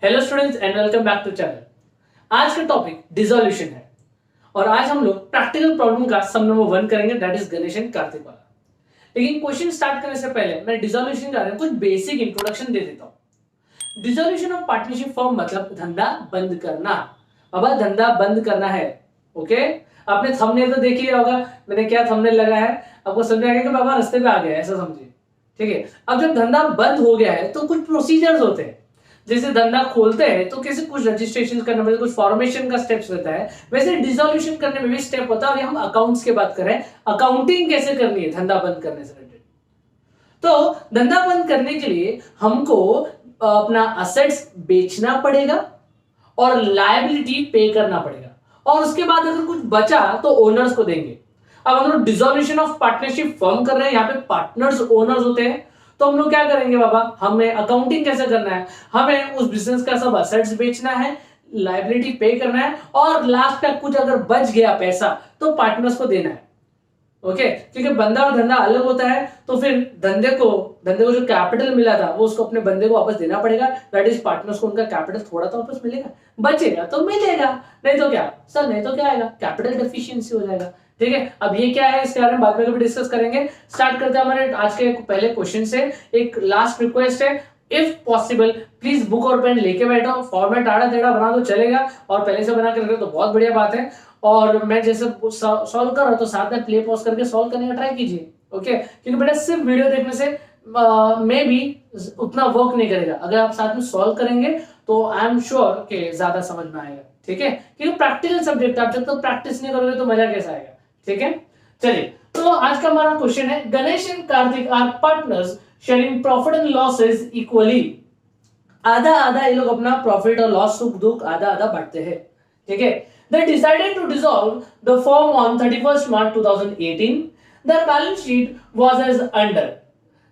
Hello students and welcome back to channel. आज का topic dissolution है और आज हम लोग प्रैक्टिकल प्रॉब्लम का सम नंबर 1 करेंगे, that is Ganesh and Kartik वाला। लेकिन क्वेश्चन स्टार्ट करने से पहले मैं डिसोल्यूशन के बारे में कुछ बेसिक इंट्रोडक्शन दे देता हूँ। डिसोल्यूशन ऑफ पार्टनरशिप फॉर्म मतलब धंधा बंद करना। बाबा धंधा बंद करना है, ओके। आपने थंबनेल तो देख लिया होगा, मैंने क्या थंबनेल लगा है, आपको समझ आएगा कि बाबा रास्ते पे आ गया, ऐसा समझिए, ठीक है। अब जब धंधा बंद हो गया है तो कुछ प्रोसीजर्स होते हैं। जैसे धंधा खोलते हैं तो कैसे कुछ रजिस्ट्रेशन करना पड़ता है, कुछ फॉर्मेशन का स्टेप्स रहता है, वैसे डिसोल्यूशन करने में भी स्टेप होता है। और ये हम अकाउंट्स की बात करें, अकाउंटिंग कैसे करनी है धंधा बंद करने से रिलेटेड। तो धंधा बंद करने के लिए हमको अपना असेट्स बेचना पड़ेगा और लायबिलिटी पे करना पड़ेगा, और उसके बाद अगर कुछ बचा तो ओनर्स को देंगे। अब हम लोग डिसोल्यूशन ऑफ पार्टनरशिप फॉर्म कर रहे हैं, यहाँ पे पार्टनर्स ओनर्स होते हैं। तो हम लोग क्या करेंगे बाबा, हमें अकाउंटिंग कैसे करना है, हमें उस बिजनेस का सब असेट्स बेचना है, लायबिलिटी पे करना है, और लास्ट का कुछ अगर बच गया पैसा तो पार्टनर्स को देना है, ओके। क्योंकि बंदा और धंधा अलग होता है, तो फिर धंधे को जो कैपिटल मिला था वो उसको अपने बंदे को वापस देना पड़ेगा, दैट इज पार्टनर्स को उनका कैपिटल थोड़ा तो वापस मिलेगा, बचेगा तो मिलेगा, नहीं तो क्या सर, नहीं तो क्या आएगा, कैपिटल डेफिशिएंसी हो जाएगा, ठीक है। अब ये क्या है इसके बारे में बाद में कभी डिस्कस करेंगे। स्टार्ट करते हैं हमारे आज के पहले क्वेश्चन से। एक लास्ट रिक्वेस्ट है, इफ पॉसिबल प्लीज बुक और पेन लेके बैठो, फॉर्मेट आड़ा टेढ़ा बना तो चलेगा, और पहले से बना के रखो तो बहुत बढ़िया बात है। और मैं जैसे सॉल्व कर रहा हूं तो साथ में प्ले पॉज करके सॉल्व करने का ट्राई कीजिए, ओके। क्योंकि बेटा सिर्फ वीडियो देखने से में भी उतना वर्क नहीं करेगा, अगर आप साथ में सॉल्व करेंगे तो आई एम श्योर कि ज्यादा समझ में आएगा, ठीक है। क्योंकि प्रैक्टिकल सब्जेक्ट आप जब तक प्रैक्टिस नहीं करोगे तो मजा कैसा आएगा, ठीक है। चलिए, तो आज का हमारा क्वेश्चन है, Ganesh and Kartik are partners sharing profit and losses equally. आधा आधा ये लोग अपना प्रॉफिट और लॉस सुख दुख आधा आधा बांटते हैं, ठीक है। They decided to dissolve the firm on 31st March 2018. Their balance sheet was as under.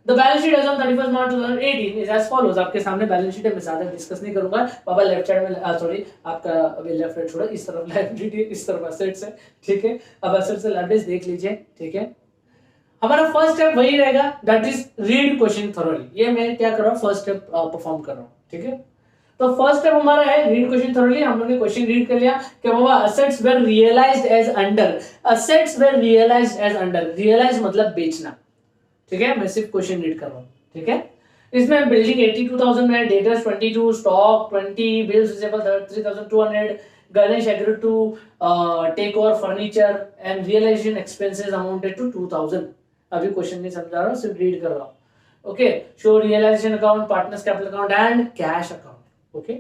The balance sheet as on 31st March 2018 is as follows. आपके सामने बैलेंस शीट है, मैं ज्यादा डिस्कस नहीं करूंगा बाबा। लेफ्ट साइड में सॉरी आपका अभी लेफ्ट साइड छोड़ो, इस तरफ लायबिलिटी, इस तरफ असेट्स है, ठीक है। अब असेट्स से लायबिलिटीज देख लीजिए, ठीक है। हमारा फर्स्ट स्टेप वही रहेगा, that is read question thoroughly. ये मैं क्या कर रहा हूँ, फर्स्ट स्टेप परफॉर्म कर रहा हूँ, ठीक है। तो फर्स्ट स्टेप हमारा है रीड क्वेश्चन थॉरोली। हम लोग ने क्वेश्चन रीड कर लिया कि बाबा assets were realised as under, assets were realised as under, realise मतलब बेचना, ठीक है। मैं सिर्फ क्वेश्चन रीड कर रहा हूँ, ठीक है। इसमें बिल्डिंग 82,000 में, debtors 22, stock 20, bills receivable 3,200, Ganesh agreed to take over furniture and realisation expenses amounted to 2,000। अभी क्वेश्चन नहीं समझा रहा हूँ, सिर्फ रीड कर रहा हूँ, okay. Show realisation account, partners capital account and cash account, okay.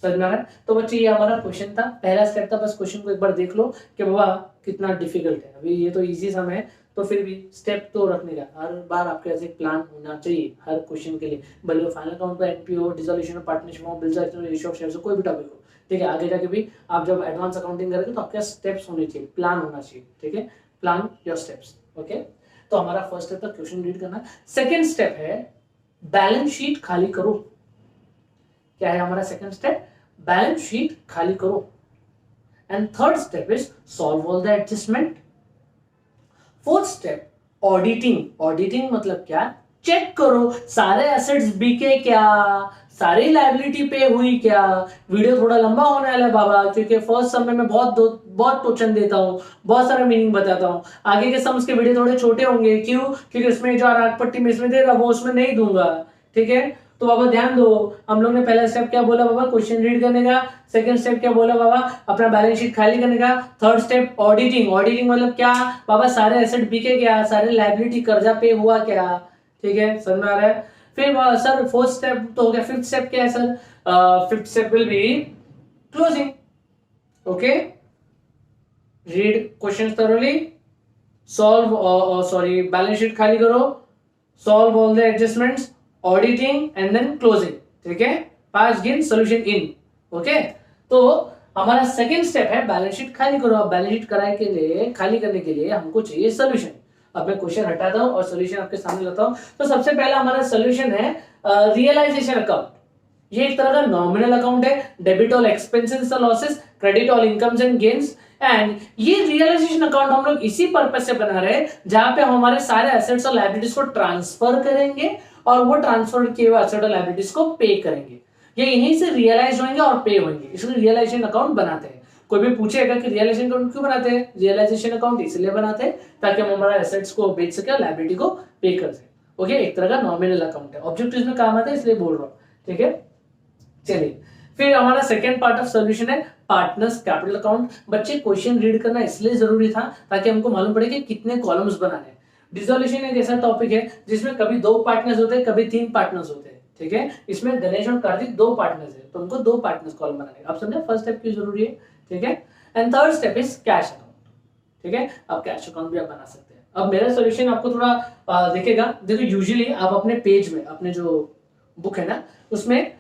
समझ में आ रहा है? तो बच्चे ये हमारा क्वेश्चन था, पहला स्टेप था। बस क्वेश्चन को एक बार देख लो कि बाबा कितना डिफिकल्ट है। अभी ये तो इजी सम है, तो फिर भी स्टेप तो रखने का हर बार आपके ऐसे प्लान होना चाहिए हर क्वेश्चन के लिए, भले वो फाइनल अकाउंट का एनपीओ, डिसोल्यूशन ऑफ पार्टनरशिप हो, बिल्स रेशियो ऑफ शेयर्स हो, कोई भी टॉपिक हो, ठीक है। आगे जाके भी आप जब एडवांस अकाउंटिंग करेंगे तो आपके स्टेप्स होने चाहिए, प्लान होना चाहिए, ठीक है। Plan your steps, okay. तो हमारा फर्स्ट स्टेप था क्वेश्चन रीड करना। सेकेंड स्टेप है बैलेंस शीट खाली करो। क्या है हमारा सेकंड स्टेप, बैलेंस शीट खाली करो। And third step is solve all the adjustment. Fourth step auditing. Auditing मतलब क्या, चेक करो सारे एसेट्स बिके क्या, सारी लायबिलिटी पे हुई क्या। वीडियो थोड़ा लंबा होने वाला है बाबा, क्योंकि फर्स्ट सम में मैं बहुत टोचन देता हूँ, बहुत सारा मीनिंग बताता हूँ। आगे के सम्स के वीडियो थोड़े छोटे होंगे, क्यों, क्योंकि इसमें जो आग पट्टी में इसमें दे रहा वो उसमें नहीं दूंगा, ठीक है। तो बाबा ध्यान दो, हम लोग ने पहला स्टेप क्या बोला बाबा, क्वेश्चन रीड करने का। सेकंड स्टेप क्या बोला बाबा, अपना बैलेंस शीट खाली करने का। Third step auditing. ऑडिटिंग मतलब क्या बाबा, सारे एसेट बिके क्या, सारे लायबिलिटी कर्जा पे हुआ क्या, ठीक है। समझ में आ रहा है? फिर सर फोर्थ स्टेप तो हो गया, फिफ्थ स्टेप क्या है sir, fifth step will be closing, okay. Read question thoroughly, solve sorry balance sheet खाली करो, solve all the adjustments, auditing and then closing, ठीक है। पास गिन सोल्यूशन इन, ओके। तो हमारा सेकंड स्टेप है बैलेंस शीट खाली करो। अब बैलेंस शीट कराए के लिए, खाली करने के लिए हमको चाहिए सोल्यूशन। अब मैं क्वेश्चन हटाता हूं और सोल्यूशन आपके सामने लाता हूं। तो सबसे पहला हमारा सोल्यूशन है रियलाइजेशन अकाउंट। ये एक तरह का नॉमिनल अकाउंट है, डेबिट ऑल एक्सपेंसेस और losses, credit all incomes and gains. And ये रियलाइजेशन अकाउंट हम लोग इसी पर्पस से बना रहे हैं जहां पे हम हमारे सारे एसेट्स और लायबिलिटीज को ट्रांसफर करेंगे और वो ट्रांसफर किए हुए एसेट और लायबिलिटीज को पे करेंगे। ये यहीं से रियलाइज होंगे और पे होंगे, इसलिए रियलाइजेशन अकाउंट बनाते हैं। कोई भी पूछेगा कि रियलाइजेशन अकाउंट क्यों बनाते हैं, रियलाइजेशन अकाउंट इसलिए बनाते हैं ताकि हम हमारा एसेट्स को बेच सके और लायबिलिटी को पे कर सके। ओके, एक तरह का नॉमिनल अकाउंट है, ऑब्जेक्टिव्स में काम आता है इसलिए बोल रहा हूँ। ठीक है, चलिए फिर हमारा सेकंड पार्ट ऑफ सॉल्यूशन है पार्टनर्स कैपिटल अकाउंट। बच्चे क्वेश्चन रीड करना इसलिए जरूरी था ताकि हमको मालूम पड़े कि कितने कॉलम्स बनाने हैं। डिसोल्यूशन एक ऐसा टॉपिक है जिसमें कभी 2 पार्टनर्स होते हैं, कभी 3 पार्टनर्स होते हैं। ठीक है, इसमें गणेश और कार्तिक 2 पार्टनर्स है, तो उनको 2 पार्टनर्स कॉलम बनाने। आप समझे फर्स्ट स्टेप क्यों जरूरी है। ठीक है, and third step is cash account. ठीक है, आप कैश अकाउंट भी आप बना सकते हैं। अब मेरा सॉल्यूशन आपको थोड़ा दिखेगा। देखो यूजुअली आप अपने पेज में, अपने जो बुक है ना, उसमें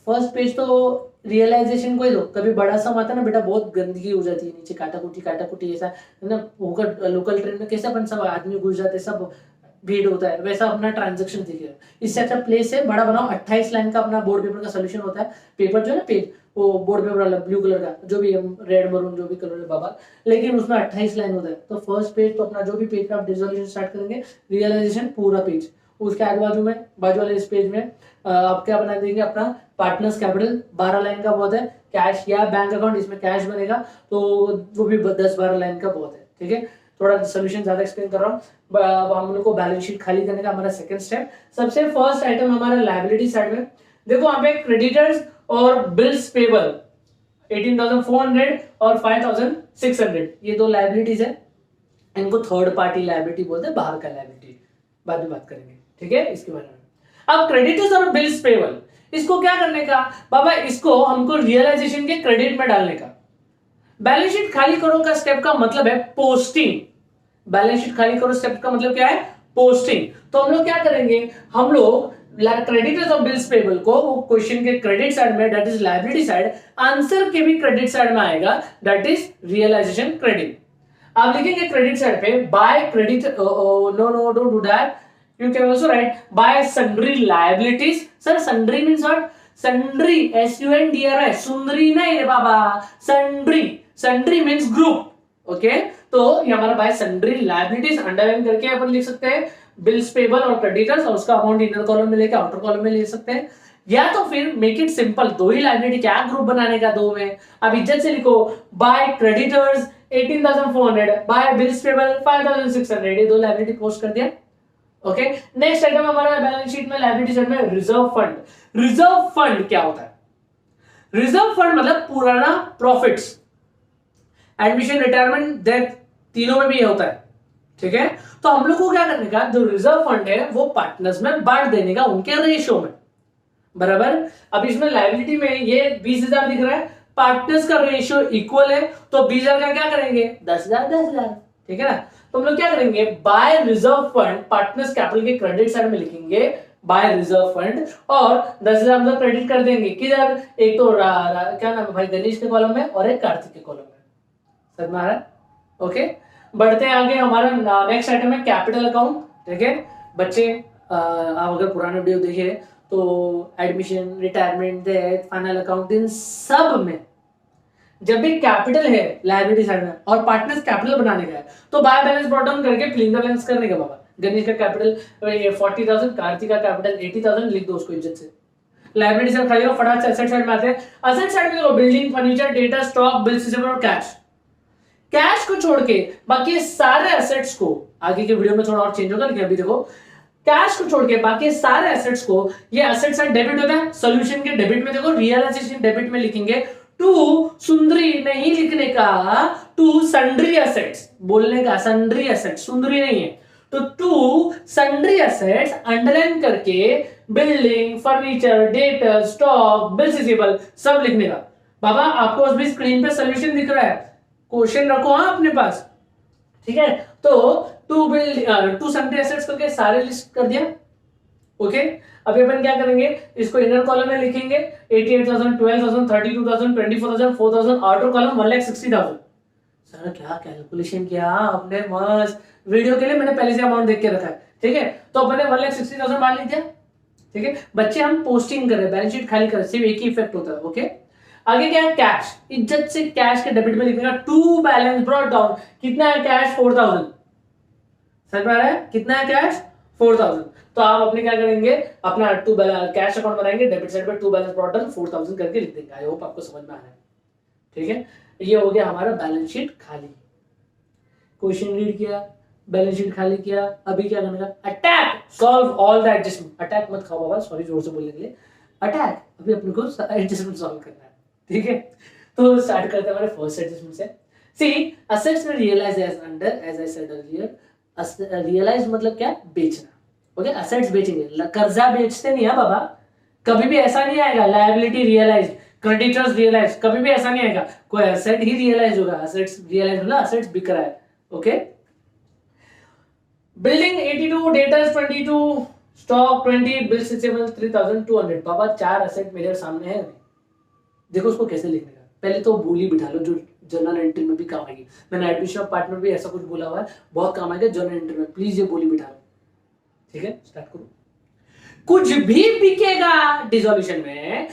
फर्स्ट पेज तो रियलाइजेशन को ही दो। कभी बड़ा सा आता है ना बेटा, बहुत गंदगी हो जाती है, नीचे काटा कुटी ऐसा है ना, होकर लोकल ट्रेन में कैसे अपन सब आदमी घुस जाते, सब भीड़ होता है, वैसा अपना ट्रांजेक्शन दिखेगा। इससे अच्छा प्लेस है बड़ा बनाओ, 28 लाइन का अपना बोर्ड पेपर का सोल्यूशन होता है। पेपर जो है ना, पेज वो बोर्ड पेपर वाला ब्लू कलर का, जो भी रेड मरून जो भी कलर है बाबा, लेकिन उसमें 28 लाइन होता है। तो फर्स्ट पेज तो अपना जो भी पेज पे आप डिसोल्यूशन स्टार्ट करेंगे, रियलाइजेशन पूरा पेज, उसके आगे बाजू वाले इस पेज में आप क्या बना देंगे, अपना पार्टनर्स कैपिटल 12 लाइन का बहुत है, कैश या बैंक अकाउंट, इसमें कैश बनेगा तो वो भी 10-12 लाइन का बहुत है। ठीक है, थोड़ा सोल्यूशन ज्यादा एक्सप्लेन कर रहा हूँ। अब हम लोग को बैलेंस शीट खाली करने का हमारा सेकंड स्टेप। सबसे फर्स्ट आइटम हमारा लायबिलिटी साइड में, देखो वहां पे क्रेडिटर्स और बिल्स पेबल 18,400 और 5,600, ये 2 लायबिलिटीज है। इनको थर्ड पार्टी लायबिलिटी बोलते हैं, बाहर का लायबिलिटी, बाद में बात करेंगे। ठीक है, इसके बारे में। अब क्रेडिटर्स और बिल्स पेबल, इसको क्या करने का बाबा, इसको हमको रियलाइजेशन के क्रेडिट में डालने का। बैलेंस शीट खाली करो का स्टेप का मतलब है पोस्टिंग। बैलेंस शीट खाली करो स्टेप का मतलब क्या है, पोस्टिंग। तो हम लोग क्या करेंगे, हम लोग क्रेडिटर्स और बिल्स पेबल को वो क्वेश्चन के क्रेडिट साइड में, that is liability side, answer के भी क्रेडिट साइड में आएगा, दैट इज रियलाइजेशन क्रेडिट। आप लिखेंगे क्रेडिट साइड पे by credit, no don't do that, you can also write by sundry liabilities. sir sundry means what, sundry sundry, सुंदरी नहीं रे बाबा, sundry means group। Okay, तो ये हमारा बाय sundry liabilities अंडरलाइन करके अपन लिख सकते हैं बिल्स पेबल और क्रेडिटर्स, और उसका अमाउंट इनर कॉलम में लेके आउटर कॉलम में ले सकते हैं। या तो फिर मेक इट सिंपल, 2 ही लायबिलिटी, क्या ग्रुप बनाने का 2 में। अब इज्जत से लिखो by creditors 18,400, by bills payable 5,600, ये 2 लायबिलिटी पोस्ट कर दिया। ओके, नेक्स्ट आइटम हमारा बैलेंस शीट में लायबिलिटी साइड में रिजर्व फंड। रिजर्व फंड क्या होता है, रिजर्व फंड मतलब पुराना प्रॉफिट्स, एडमिशन, रिटायरमेंट, डेथ, तीनों में भी ये होता है। ठीक है, तो हम लोग को क्या करने का, जो रिजर्व फंड है वो पार्टनर्स में बांट देने का, उनके रेशियो में, बराबर। अब इसमें लायबिलिटी में ये 20,000 दिख रहा है, पार्टनर्स का रेशियो इक्वल है, तो 20,000 का क्या करेंगे, 10,000। ठीक है ना, तो हम लोग क्या करेंगे, by reserve fund partners capital के क्रेडिट साइड में लिखेंगे बाय रिजर्व फंड, और 10,000 मतलब क्रेडिट कर देंगे किधर, एक तो क्या नाम है भाई, गणेश के कॉलम में और एक कार्तिक के कॉलम में। समझ में आ रहा है। ओके, बढ़ते हैं आगे। हमारा नेक्स्ट आइटम है कैपिटल अकाउंट। ठीक है बच्चे, आप अगर पुराने वीडियो देखे तो admission, retirement, death, final account, इन सब में जब भी कैपिटल है लायबिलिटी साइड में और पार्टनर्स कैपिटल बनाने का है, तो बाय बैलेंस ब्रॉट डाउन करके फिलिंग द ब्लैंक्स करने का बाबा। गणेश का कैपिटल 40,000, कार्तिक का कैपिटल 80,000, लिख दो उसको इज्जत से। लायबिलिटी साइड खाली और फटाफट से एसेट साइड में आते हैं। एसेट साइड में देखो building, furniture, data, stock, bills receivable और कैश। कैश को छोड़ के बाकी सारे एसेट्स को, आगे के वीडियो में थोड़ा और चेंज होगा, लेकिन अभी देखो कैश को छोड़ के बाकी सारे एसेट्स को, ये एसेट साइड डेबिट होता है। सॉल्यूशन के डेबिट में देखो, रियलाइजेशन डेबिट में लिखेंगे टू सुंदरी नहीं लिखने का, टू सन्ड्री एसेट्स बोलने का, सन्ड्री एसेट्स, सुंदरी नहीं है, तो टू सन्ड्री एसेट्स अंडरलाइन करके building, furniture, data, stock, bills receivable सब लिखने का। बाबा आपको उस भी स्क्रीन पे सॉल्यूशन दिख रहा है, क्वेश्चन रखो हाँ अपने पास। ठीक है, तो टू सन्ड्री एसेट्स करके सारे लिस्ट कर दिया। ओके, अभी अपन क्या करेंगे, इसको इनर कॉलम में लिखेंगे 88,000, 12,000, 32,000, 24,000, 4,000, आउटर कॉलम 1,60,000। सर क्या कैलकुलेशन किया आपने, मस्त वीडियो के लिए मैंने पहले से अमाउंट देख के रखा है। ठीक है, तो अपन ने 1,60,000 मान लिया। ठीक है बच्चे, हम पोस्टिंग कर रहे हैं, बैलेंस शीट खाली कर रहे हैं, सिर्फ एक ही इफेक्ट होता है। ओके, आगे क्या है, कैश। इज्जत से कैश के डेबिट में लिखेगा टू बैलेंस ब्रॉट डाउन। कितना है कैश, 4,000। समझ में आ रहा है, कितना है कैश, 4000। तो आप अपने क्या करेंगे, अपना टू कैश अकाउंट बनाएंगे, डेबिट साइड पे टू बैलेंस ब्रॉट डाउन 4000 करके लिख देंगे। आई होप आपको समझ में आ रहा है। ठीक है, ये हो गया हमारा बैलेंस शीट खाली। क्वेश्चन रीड किया, बैलेंस शीट खाली किया, अभी क्या करना है, attack, solve all the adjustment. Attack मत खाओ बाबा, सॉरी जोर से बोलने के लिए, अटैक। अभी अपने को एडजस्टमेंट सॉल्व करना है। ठीक है, तो स्टार्ट करते हैं हमारे फर्स्ट एडजस्टमेंट से। सी असेट्स में realise as under, as I said earlier, realise मतलब क्या, बेचना। ओके, असेट्स बेचेंगे, कर्जा बेचते नहीं है बाबा, कभी भी ऐसा नहीं आएगा लायबिलिटी रियलाइज, क्रेडिटर्स रियलाइज, कभी भी ऐसा नहीं आएगा। कोई एसेट ही रियलाइज होगा, असेट्स रियलाइज मतलब असेट्स बिक रहा है। Okay, building 82, debtors 22, stock 20, bills receivable 3200। बाबा 4 असेट मेरे सामने है, देखो उसको कैसे लिखने का। पहले तो बोली बिठा लो जो जर्नल एंट्री में भी काम आएगी। मैंने एडमिशन ऑफ पार्टनर भी ऐसा कुछ बोला हुआ है, बहुत काम आएगा जर्नल एंट्री में, प्लीज ये बोली बिठा लो। ठीक है, स्टार्ट करो। कुछ भी बिकेगा डिसॉल्यूशन में,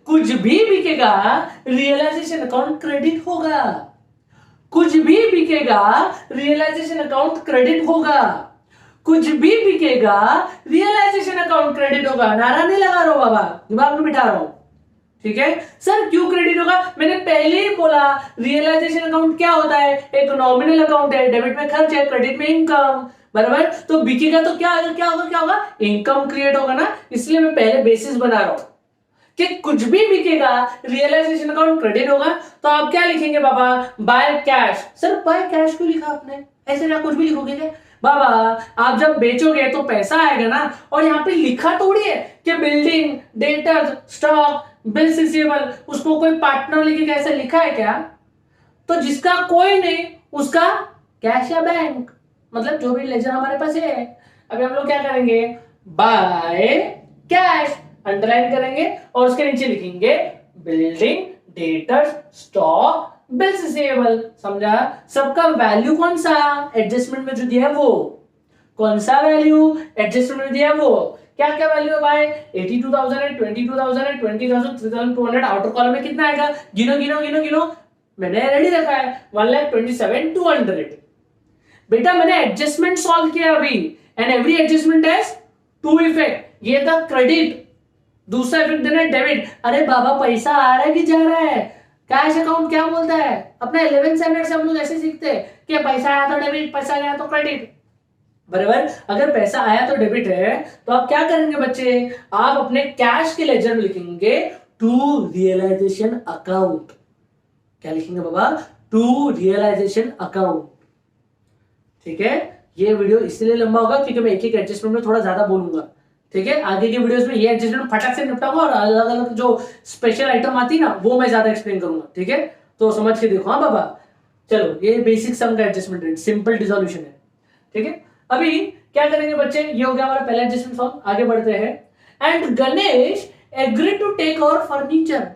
कुछ भी बिकेगा, रियलाइजेशन अकाउंट क्रेडिट होगा। कुछ भी बिकेगा, रियलाइजेशन अकाउंट क्रेडिट होगा। कुछ भी बिकेगा, रियलाइजेशन अकाउंट क्रेडिट होगा। नारा नहीं लगा रहा हूं बाबा, दिमाग में बिठा रहा हूं। ठीक है सर, क्यों क्रेडिट होगा, मैंने पहले ही बोला रियलाइजेशन अकाउंट क्या होता है, एक नॉमिनल अकाउंट है, डेबिट में खर्च है, क्रेडिट में इनकम, बराबर। तो बिकेगा तो क्या होगा, क्या होगा, इनकम क्रिएट होगा ना, इसलिए मैं पहले बेसिस बना रहा हूं कि कुछ भी बिकेगा, रियलाइजेशन अकाउंट क्रेडिट होगा। तो आप क्या लिखेंगे बाबा, by cash. Sir by cash क्यों लिखा आपने, ऐसे ना कुछ भी लिखोगे क्या बाबा, आप जब बेचोगे तो पैसा आएगा ना। और यहाँ पे लिखा थोड़ी है कि building, debtors, stock, bills receivable, उसको कोई पार्टनर लेके कैसे लिखा है क्या। तो जिसका कोई नहीं उसका कैश या बैंक, मतलब जो भी लेजर हमारे पास है। अभी हम लोग क्या करेंगे, बाय कैश अंडरलाइन करेंगे और उसके नीचे लिखेंगे building, debtors, stock, bills receivable. समझा, सबका वैल्यू कौन सा एडजस्टमेंट में जो दिया है वो, कौन सा वैल्यू एडजस्टमेंट में दिया है वो, क्या क्या वैल्यू है भाई, 82,000 है, 22,000 है, 20,000, 3,200। आउटर कॉलम में कितना आएगा, गिनो गिनो गिनो गिनो, मैंने रेडी रखा है 1,27,200। बेटा मैंने एडजस्टमेंट सॉल्व किया अभी, and every adjustment has two effect. ये था क्रेडिट, दूसरा इफेक्ट देना है डेबिट। अरे बाबा पैसा आ रहा है कि जा रहा है, कैश अकाउंट क्या बोलता है, अपना 11th स्टैंडर्ड से हम लोग ऐसे सीखते हैं कि पैसा आया तो डेबिट, पैसा गया तो क्रेडिट, बराबर। अगर पैसा आया तो डेबिट है तो आप क्या करेंगे बच्चे, आप अपने कैश के लेजर में लिखेंगे टू रियलाइजेशन अकाउंट। क्या लिखेंगे बाबा, टू रियलाइजेशन अकाउंट। ठीक है, ये वीडियो इसलिए लंबा होगा क्योंकि मैं एक एक एडजस्टमेंट में थोड़ा ज्यादा बोलूंगा। ठीक है, आगे के वीडियोस में ये एडजस्टमेंट फटाक से निपटाऊंगा और अलग अलग जो स्पेशल आइटम आती है ना वो मैं ज्यादा एक्सप्लेन करूंगा। ठीक है, तो समझ के देखो। हाँ बाबा, चलो ये बेसिक सम का एडजस्टमेंट है, सिंपल डिसॉल्यूशन है। ठीक है, अभी क्या करेंगे बच्चे, ये हो गया हमारा पहला एडजस्टमेंट फॉर्म। आगे बढ़ते हैं। And Ganesh agree to take over furniture.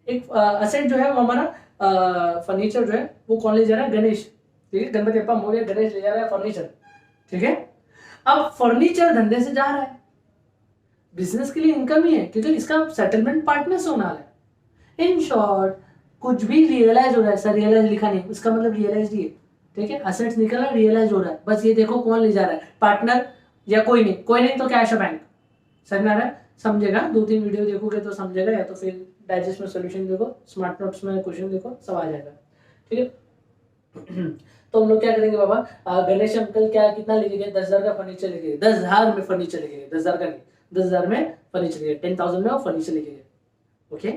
एक असेट जो है वो हमारा फर्नीचर जो है वो कौन ले जा रहा है, गणेश। ठीक है, गणपति बप्पा मोरया, गणेश ले जा रहा है फर्नीचर। ठीक है, अब फर्नीचर धंधे से जा रहा है, बिजनेस के लिए इनकम ही है क्योंकि इसका सेटलमेंट पार्टनर से होना है। इन शॉर्ट कुछ भी रियलाइज हो रहा है, सर रियलाइज लिखा नहीं, इसका मतलब रियलाइज ही है। ठीक है, असेट्स निकल रहा है, रियलाइज हो रहा है, बस ये देखो कौन ले जा रहा है, पार्टनर या कोई नहीं, कोई नहीं तो कैश या बैंक। समझ में आ रहा है, समझेगा, 2-3 वीडियो देखोगे तो समझेगा, या तो फिर डाइजेस्ट में सोल्यूशन देखो, स्मार्ट नोट्स में क्वेश्चन देखो, सब आ जाएगा। ठीक है, तो हम लोग क्या करेंगे बाबा, गणेश अंकल क्या कितना लिखेंगे, 10,000 का फर्नीचर लिखेंगे, 10,000 में फर्नीचर लिखेंगे, 10,000 का नहीं, 10,000 में फर्नीचर लिखेंगे, 10,000 में फर्नीचर लिखेंगे। ओके,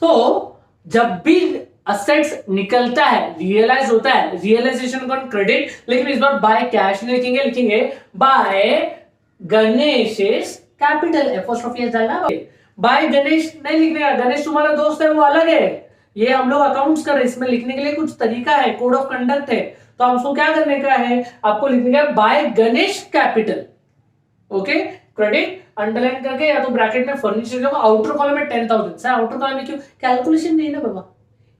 तो जब भी असेट्स निकलता है, रियलाइज होता है, रियलाइजेशन का क्रेडिट, लेकिन इस बार बाय कैश नहीं लिखेंगे, लिखेंगे बाय गणेश कैपिटल, एपोस्ट्रोफी डालना, बाय गणेश नहीं लिखने का, गणेश तुम्हारा दोस्त है वो अलग है, ये हम लोग अकाउंट्स कर रहे हैं, इसमें लिखने के लिए कुछ तरीका है, कोड ऑफ कंडक्ट है। तो आपको क्या करने का है, आपको लिखने का by Ganesh capital. Okay, credit underline करके या तो ब्रैकेट में फर्नीचर का, आउटर कॉलम में 10,000। सर आउटर कॉलम में क्यों, कैलकुलेशन नहीं है ना बाबा,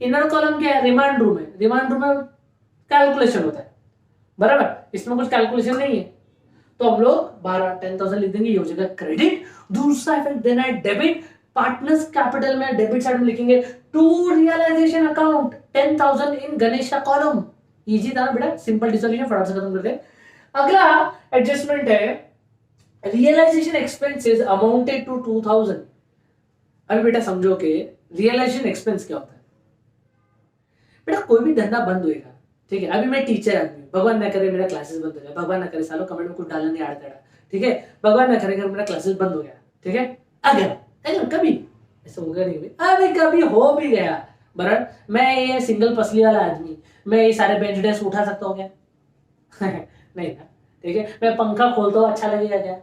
इनर कॉलम क्या है, रिमांड रूम है, रिमांड रूम में कैलकुलेशन होता है, बराबर, इसमें कुछ कैलकुलेशन नहीं है। तो हम लोग 10,000 लिख देंगे, ये हो जाएगा क्रेडिट। दूसरा इफेक्ट देना है डेबिट, पार्टनर्स कैपिटल में डेबिट साइड में लिखेंगे टू रियलाइजेशन अकाउंट 10,000 इन गणेश का कॉलम। इजी था बेटा, सिंपल डिसॉल्यूशन, फटाफट से खत्म करते हैं। अगला एडजस्टमेंट है रियलाइजेशन एक्सपेंसेस अमाउंटेड टू 2000। अभी बेटा समझो कि रियलाइजेशन एक्सपेंस क्या होता है। बेटा कोई भी धंधा बंद होएगा, ठीक है। अभी मैं टीचर आदमी, भगवान ना करे मेरा क्लासेस बंद हो जाए, भगवान ना करे, सालों कमेंट में कुछ डालना नहीं आड़ा, ठीक है। भगवान ना करे अगर मेरा क्लासेस बंद हो गया, ठीक है। अगर अगर कभी ऐसा होगा नहीं, अभी कभी हो भी गया, बराबर, मैं ये सिंगल पसली वाला आदमी, मैं ये सारे बेंच डेस्क उठा सकता हूँ क्या? नहीं ना, ठीक है। मैं पंखा खोलता हूँ, अच्छा लगेगा क्या?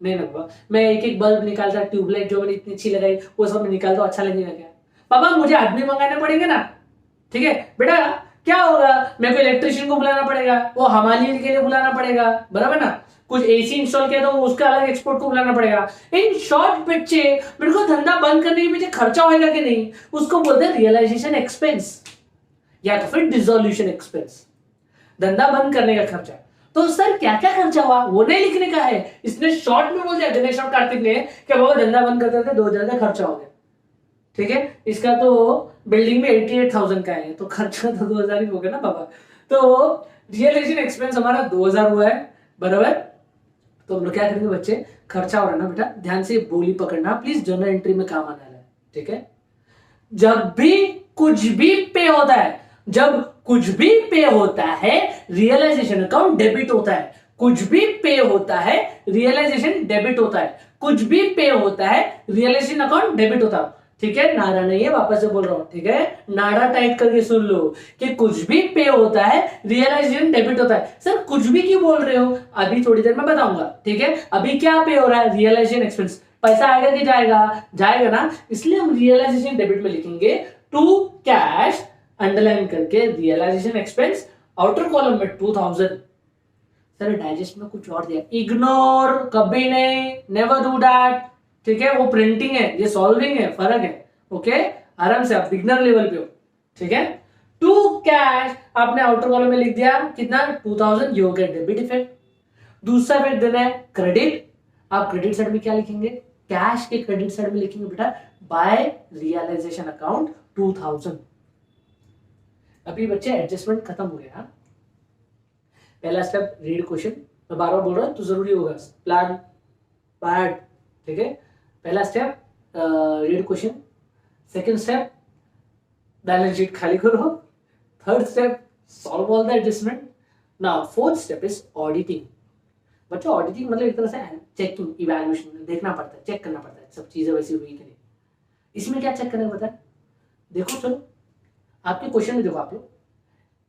नहीं ना बाबा। मैं एक एक बल्ब निकालता, ट्यूबलाइट जो मैंने इतनी अच्छी लगाई वो सब निकालता हूँ, अच्छा लगेगा क्या? पापा मुझे आदमी मंगाने पड़ेंगे ना, ठीक है बेटा। क्या होगा, मेरे को इलेक्ट्रिशियन को बुलाना पड़ेगा, वो हमारे के लिए बुलाना पड़ेगा, बराबर ना। कुछ एसी इंस्टॉल किया तो उसका अलग एक्सपर्ट को बुलाना पड़ेगा। इन शॉर्ट बच्चे, मेरे को धंधा बंद करने के पीछे खर्चा होएगा कि नहीं, उसको बोलते हैं रियलाइजेशन एक्सपेंस या तो फिर डिसोल्यूशन एक्सपेंस, धंधा बंद करने का खर्चा। तो सर क्या क्या खर्चा हुआ वो नहीं लिखने का है, इसने शॉर्ट में बोल दिया गणेश और कार्तिक ने कि बाबा धंधा बंद करते थे 2000 का खर्चा हो गया, ठीक है। इसका तो बिल्डिंग में 88,000 का है, तो खर्चा तो 2000 ही हो गया ना बाबा। तो रियलाइजेशन एक्सपेंस हमारा 2000 हुआ है, बराबर। तो हम लोग क्या करेंगे बच्चे, खर्चा हो रहा है ना बेटा, ध्यान से बोली पकड़ना प्लीज, जर्नल एंट्री में काम आने वाला है, ठीक है। जब भी कुछ भी पे होता है, जब कुछ भी पे होता है, रियलाइजेशन अकाउंट डेबिट होता है। कुछ भी पे होता है, रियलाइजेशन डेबिट होता है। कुछ भी पे होता है, रियलाइजेशन अकाउंट डेबिट होता है, ठीक है। नारा नहीं है, वापस से बोल रहा हूं, ठीक है। नारा टाइट करके सुन लो कि कुछ भी पे होता है, रियलाइजेशन डेबिट होता है। सर कुछ भी क्यों बोल रहे हो, अभी थोड़ी देर में बताऊंगा, ठीक है। अभी क्या पे हो रहा है, रियलाइजेशन एक्सपेंस, पैसा आएगा कि जाएगा, जाएगा ना, इसलिए हम रियलाइजेशन डेबिट में लिखेंगे टू कैश, अंडरलाइन करके रियलाइजेशन एक्सपेंस, आउटर कॉलम में 2000। सर डाइजेस्ट में कुछ और दिया, इग्नोर, कभी नहीं, नेवर डू दैट, ठीक है। वो प्रिंटिंग है, ये सॉल्विंग है, फर्क है, ओके। आराम से आप बिगनर लेवल पे हो, ठीक है। टू कैश आपने आउटर कॉलम में लिख दिया कितना, 2000, ये हो गया डेबिट इफेक्ट। दूसरा इफेक्ट देना है क्रेडिट, आप क्रेडिट साइड में क्या लिखेंगे, कैश के क्रेडिट साइड में लिखेंगे बेटा बाय रियलाइजेशन अकाउंट 2000। अभी बच्चे एडजस्टमेंट खत्म हो गया। पहला स्टेप रीड क्वेश्चन, मैं बार बार बोल रहा हूं तो जरूरी होगा, प्लान पार्ट, ठीक है। पहला step read question, second step balance sheet खाली करो, third step solve all the adjustment. Now fourth step is auditing. बच्चों ऑडिटिंग मतलब एक तरह से चेकिंग, इवैल्यूएशन, देखना पड़ता है, चेक करना पड़ता है सब चीजें वैसी हुई कि नहीं। इसमें क्या चेक करना पड़ता है, देखो चलो आपके क्वेश्चन में देखो आप लोग,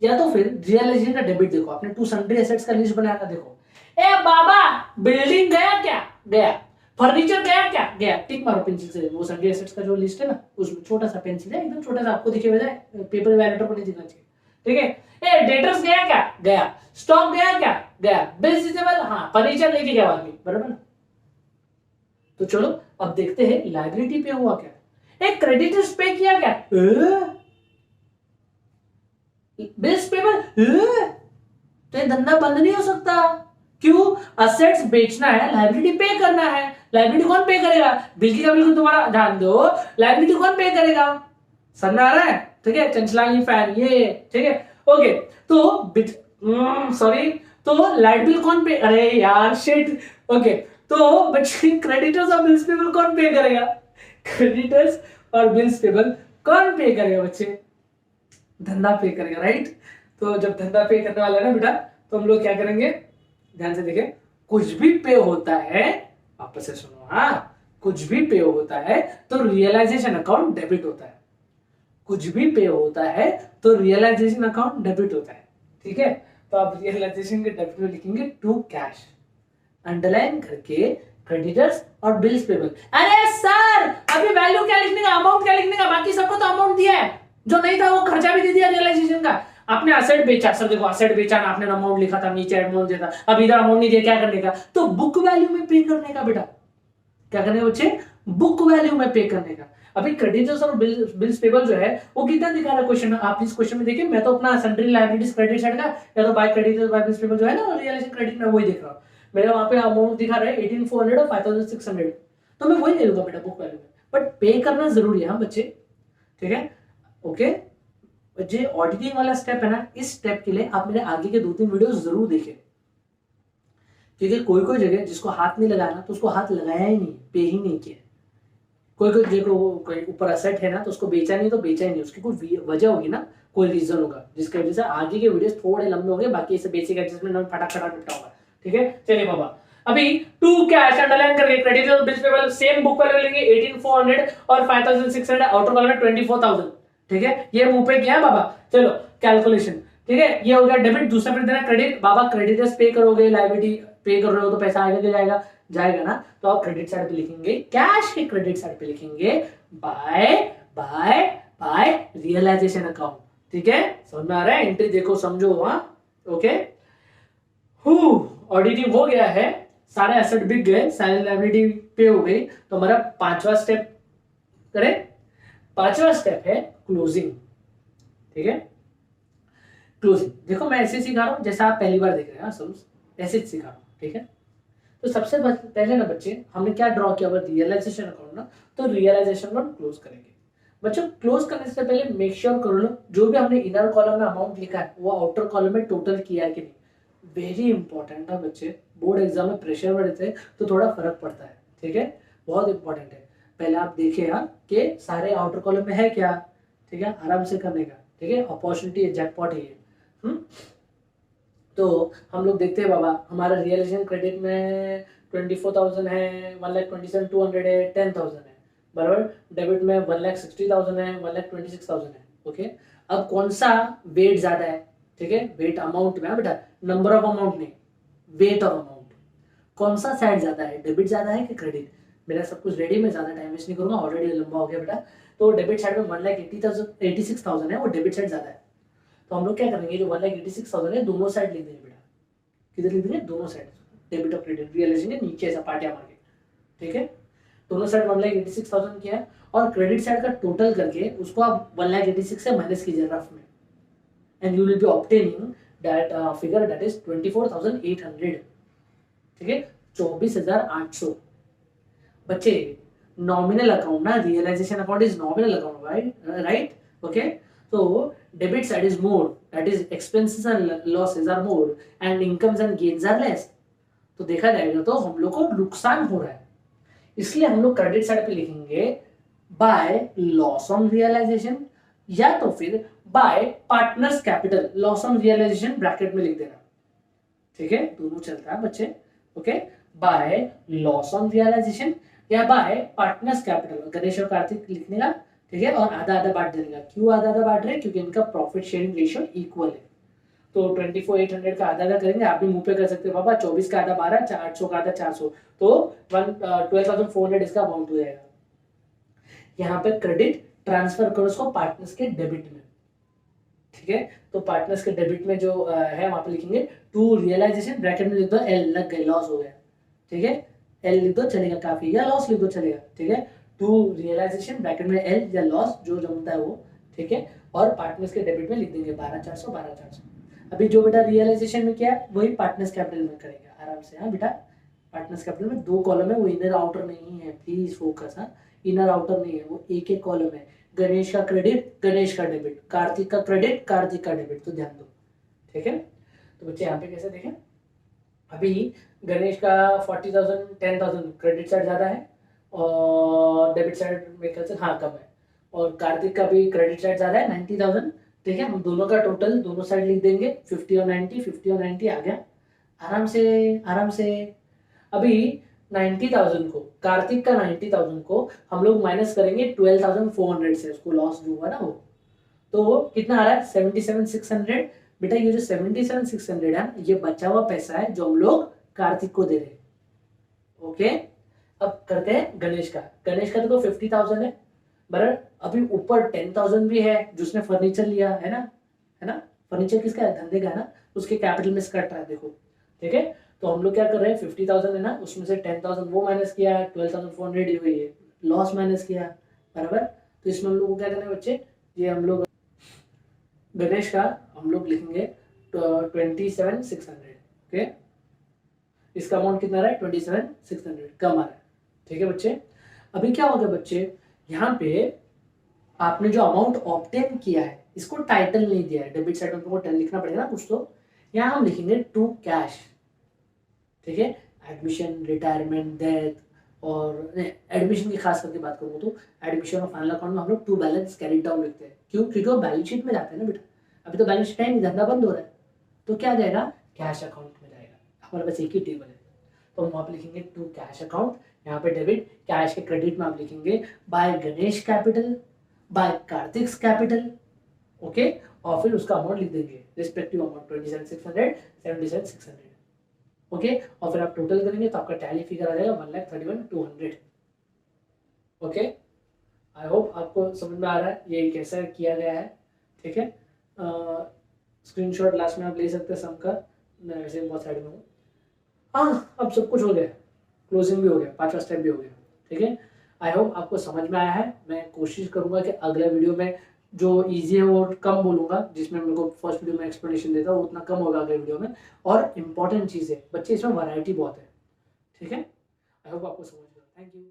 या तो फिर रियलाइजेशन का डेबिट देखो, आपने टू सन्ड्री एसेट्स का लिस्ट बनाया था, देखो ए बाबा बिल्डिंग गया क्या, गया। फर्नीचर गया क्या, गया। टिक मारो पेंसिल से, वो सन्ड्री एसेट्स का जो लिस्ट है ना, उसमें छोटा सा पेंसिल है, एकदम छोटा सा, आपको दिखे हुए जाए, पेपर वैलेटर को नहीं दिखना चाहिए, ठीक है। ए डेटर्स गया क्या, गया। स्टॉक गया क्या, गया। बिल्स रिसीवेबल, हाँ फर्नीचर लेके गया आदमी, बराबर। तो चलो अब देखते हैं लायबिलिटी पे हुआ क्या, एक क्रेडिटर्स पे किया क्या, बिल्स पेबल, तो ये धंधा बंद नहीं हो सकता। क्यों, असेट्स बेचना है, लायबिलिटी पे करना है। लायबिलिटी कौन पे करेगा, बिजली का बिल को तुम्हारा ध्यान दो, लायबिलिटी कौन पे करेगा, समझ आ रहा है, ठीक है। चंचलानी फैन ये, ठीक है, ओके। तो सॉरी, तो लाइट बिल कौन पे, अरे यार शिट, ओके। तो बच्चे क्रेडिटर्स और बिल्स पेबल कौन पे करेगा, क्रेडिटर्स और बिल्स पेबल कौन पे करेगा बच्चे, धंधा पे करेगा, राइट। तो जब धंधा पे करने वाला है ना बेटा, तो हम लोग क्या करेंगे, ध्यान से देखें, कुछ भी पे होता है, वापस से सुनो, हाँ, कुछ भी पे होता है तो रियलाइजेशन अकाउंट डेबिट होता है। कुछ भी पे होता है तो रियलाइजेशन अकाउंट डेबिट होता है, ठीक है। तो आप रियलाइजेशन के डेबिट में लिखेंगे टू कैश, अंडरलाइन करके क्रेडिटर्स और बिल्स पेबल। अरे सर अभी वैल्यू क्या लिखने का, अमाउंट क्या लिखने का, बाकी सबको तो अमाउंट दिया है, जो नहीं था वो खर्चा भी दे दिया रियलाइजेशन का। आपने असेट बेचा, सर देखो असेट बेचा ना, आपने अमाउंट लिखा था, नीचे अमाउंट दिया था, अब इधर अमाउंट नहीं दिया, क्या करने का, तो बुक वैल्यू में पे करने का बेटा, क्या करने का बच्चे, बुक वैल्यू में पे करने का। अभी क्रेडिटर्स और बिल्स पेबल जो है वो कितना दिखा रहा है क्वेश्चन, आप इस क्वेश्चन में देखिए, मैं तो अपना सन्ड्री लायबिलिटीज क्रेडिट साइड का या तो by creditors by bills payable जो है ना रियलाइजेशन क्रेडिट में वही देख रहा हूं। मेरे वहां पे अमाउंट दिखा रहा है 18,400 और 5,600, तो मैं वही ले लूंगा बेटा बुक वैल्यू में, बट पे करना जरूरी है हाँ बच्चे, ठीक है, ओके। जो ऑडिटिंग वाला स्टेप है ना, इस स्टेप के लिए आप मेरे आगे के 2-3 वीडियो जरूर देखें। क्योंकि कोई कोई जगह जिसको हाथ नहीं लगाया ना तो उसको हाथ लगाया ही नहीं, पे ही नहीं किया। कोई कोई जगह कोई ऊपर असेट है ना तो उसको बेचा नहीं तो बेचा ही नहीं, उसकी कोई वजह होगी ना, कोई रीजन होगा जिसकी वजह से आगे के वीडियोस थोड़े लंबे होंगे, बाकी इसे बेसिक एडजस्टमेंट में फटाफट निपटा होगा। ठीक है, चलिए बाबा अभी टू कैश अंडरलाइन करके क्रेडिट और bills payable same book value लेंगे 18400 और 5600, आउटर कॉलम में 24000। ठीक है, ये मुंह पे किया बाबा। चलो कैलकुलेशन, ठीक है, ये हो गया डेबिट। दूसरा फिर देना क्रेडिट। बाबा क्रेडिटर्स पे करोगे, लायबिलिटी पे कर रहे हो तो पैसा आगे के जाएगा, जाएगा ना, तो आप क्रेडिट साइड पे लिखेंगे, कैश के क्रेडिट साइड पे लिखेंगे by by by realisation account. ठीक है, समझ में आ रहा है? एंट्री देखो, समझो। हाँ, ओके, ऑडिटिंग हो गया है, सारे एसेट बिक गए, सारी लायबिलिटी पे हो गई, तो हमारा पांचवा स्टेप करें। पांचवा स्टेप है क्लोजिंग। ठीक है, क्लोजिंग देखो मैं ऐसे सिखा रहा हूं जैसा आप पहली बार देख रहे हैं, समझ ऐसे सिखा रहा हूं। ठीक है, तो सबसे पहले ना बच्चे हमने क्या ड्रॉ किया हुआ, रियलाइजेशन अकाउंट ना, तो रियलाइजेशन अकाउंट क्लोज करेंगे। बच्चों क्लोज करने से पहले मेक श्योर कर लो जो भी हमने इनर कॉलम में अमाउंट लिखा है वो आउटर कॉलम में टोटल किया है कि नहीं। वेरी इंपॉर्टेंट है बच्चे, बोर्ड एग्जाम में प्रेशर में रहते हैं तो थोड़ा फर्क पड़ता है। ठीक है, बहुत इंपॉर्टेंट है। पहले आप देखिए कि सारे आउटर कॉलम में है क्या। ठीक है, आराम से करने का। ठीक है, अपॉर्चुनिटी है, जैकपॉट है ये। तो हम लोग देखते हैं बाबा, हमारा रियलाइजेशन क्रेडिट में 24,000 है, 1,27,200 है, 10,000 है, बराबर। डेबिट में 1,60,000 है, 1,26,000 है। ओके, अब कौन सा वेट ज्यादा है? ठीक है, वेट अमाउंट में बेटा, नंबर ऑफ अमाउंट नहीं, वेट ऑफ अमाउंट। कौन सा साइड ज्यादा है, डेबिट ज्यादा है कि क्रेडिट? मेरा सब कुछ रेडी, में ज्यादा टाइम वेस्ट नहीं करूंगा, ऑलरेडी लंबा हो गया बेटा। तो डेबिट साइड में 1,86,000 है, वो डेबिट साइड ज्यादा है। तो हम लोग क्या करेंगे, जो 1,86,000 है दोनों साइड लिख देंगे बेटा। किधर लिख देंगे? दोनों साइड, डेबिट और क्रेडिट रियलाइजेशन के नीचे ऐसा पार्टियां मार के। ठीक है, दोनों साइड 1,86,000 किया और क्रेडिट साइड का टोटल करके उसको आप 1,86,000 से माइनस कीजिए रफ में, and you will be obtaining that figure that is 24,800। ठीक है, 24,800। बच्चे नॉमिनल अकाउंट ना, realisation account is nominal account, right? Okay, so debit side is more, that is expenses and losses are more and incomes and gains are less। तो देखा जाएगा तो हम लोग को नुकसान हो रहा है, इसलिए हम लोग क्रेडिट साइड पे लिखेंगे बाय लॉस ऑन रियलाइजेशन, या तो फिर by partners capital loss on realisation bracket में लिख देना। ठीक है, दोनों चलता है बच्चे। Okay, by loss on realisation या बाय पार्टनर्स कैपिटल, गणेश और कार्तिक लिखने का। ठीक है, और आधा आधा बांट देने का। क्यों आधा आधा बांट रहे हैं? क्योंकि इनका प्रॉफिट शेयरिंग रेशियो इक्वल है। तो 24,800 का आधा आधा करेंगे, आप भी मुंह पे कर सकते हो बाबा। 24 का आधा 12, 800 का आधा 400, तो 12,400 इसका अमाउंट हो जाएगा। यहाँ पे क्रेडिट ट्रांसफर करो उसको पार्टनर्स के डेबिट में। ठीक है, तो पार्टनर्स के डेबिट में जो है वहां पे लिखेंगे टू रियलाइजेशन, ब्रैकेट में लिख दो एल, लग गए, लॉस हो गया। ठीक है, एल लिख दो चलेगा काफी, या लॉस लिख दो चलेगा। ठीक है, टू रियलाइजेशन ब्रैकेट में एल या लॉस जो जमता है वो। ठीक है, और पार्टनर्स के डेबिट में लिख देंगे 12,400 12,400। अभी जो बेटा रियलाइजेशन में क्या है वही पार्टनर्स कैपिटल में करेंगे आराम से। हाँ बेटा, पार्टनर्स कैपिटल में दो कॉलम है, वो इनर आउटर नहीं है, प्लीज फोकस। हाँ, इनर आउटर नहीं है, वो एक एक कॉलम है। गणेश का क्रेडिट, गणेश का डेबिट, कार्तिक का क्रेडिट, कार्तिक का डेबिट, तो ध्यान दो। ठीक है, तो बच्चे यहाँ पे कैसे देखें, अभी गणेश का 40,000 10,000 क्रेडिट साइड ज्यादा है और डेबिट साइड में ख्याल से हाँ कम है, और कार्तिक का भी क्रेडिट साइड ज्यादा है 90,000। ठीक है, हम दोनों का टोटल दोनों साइड लिख देंगे 50 और 90, 50 और 90 आ गया आराम से आराम से। अभी 90,000 को, कार्तिक का 90,000 को हम लोग माइनस करेंगे 12,400 से, उसको लॉस जो हुआ ना वो, तो कितना आ रहा है 77,600। बेटा ये जो 77,600 है ये बचा हुआ पैसा है जो हम लोग कार्तिक को दे रहे हैं। ओके, अब करते हैं गणेश का। गणेश का देखो 50,000 है, बराबर। अभी ऊपर 10,000 भी है जिसने फर्नीचर लिया है ना, है ना, फर्नीचर किसका है, धंधे का है ना, उसके कैपिटल में कट रहा है देखो। ठीक है, तो हम लोग क्या कर रहे हैं 50,000 है ना, उसमें से 10,000 वो माइनस किया, 12,400 हुई है, लॉस माइनस किया, बराबर। तो इसमें हम लोग को क्या करना है बच्चे, ये हम लोग गणेश का हम लोग लिखेंगे 27,600। ओके, इसका अमाउंट कितना रहा है 27,600, कम आ रहा है। ठीक है बच्चे, अभी क्या होगा बच्चे, यहाँ पे आपने जो अमाउंट ऑब्टेन किया है इसको टाइटल नहीं दिया है, डेबिट साइड में लिखना पड़ेगा ना कुछ, तो यहाँ हम लिखेंगे टू कैश। ठीक है। एडमिशन, रिटायरमेंट, डेथ और एडमिशन की खास करके बात करूँ तो एडमिशन और फाइनल अकाउंट में हम लोग टू बैलेंस कैरी डाउन लिखते हैं। क्यों? क्योंकि वो बैलेंस शीट में जाते हैं ना बेटा। अभी तो बैलेंस शीट है नहीं, धंधा बंद हो रहा है, तो क्या जाएगा? कैश अकाउंट में जाएगा। हमारे पास एक ही टेबल है, तो हम वहाँ पे लिखेंगे टू कैश अकाउंट। यहाँ पे डेबिट, कैश के क्रेडिट में आप लिखेंगे by Ganesh capital, by Kartik capital, okay. और फिर उसका अमाउंट लिख देंगे, रिस्पेक्टिव अमाउंट 27,600, 77,600, ओके। और फिर आप टोटल करेंगे तो आपका टैली फिगर आ जाएगा 1,31,200, ओके। आई होप आपको समझ में आ रहा है ये कैसे किया गया है, ठीक है। स्क्रीनशॉट लास्ट में आप ले सकते हैं सम का, मैं वैसे बहुत साइड में हूँ। हाँ, अब सब कुछ हो गया, क्लोजिंग भी हो गया, 5वां स्टेप भी हो गया, ठीक है। आई होप आपको समझ में आया है। मैं कोशिश करूंगा कि अगले वीडियो में जो इजी है वो कम बोलूंगा, जिसमें मेरे को फर्स्ट वीडियो में एक्सप्लेनेशन देता हूँ उतना कम होगा अगले वीडियो में। और इम्पॉर्टेंट चीज़ है बच्चे, इसमें वैरायटी बहुत है, ठीक है। आई होप आपको समझ में आया। Thank you.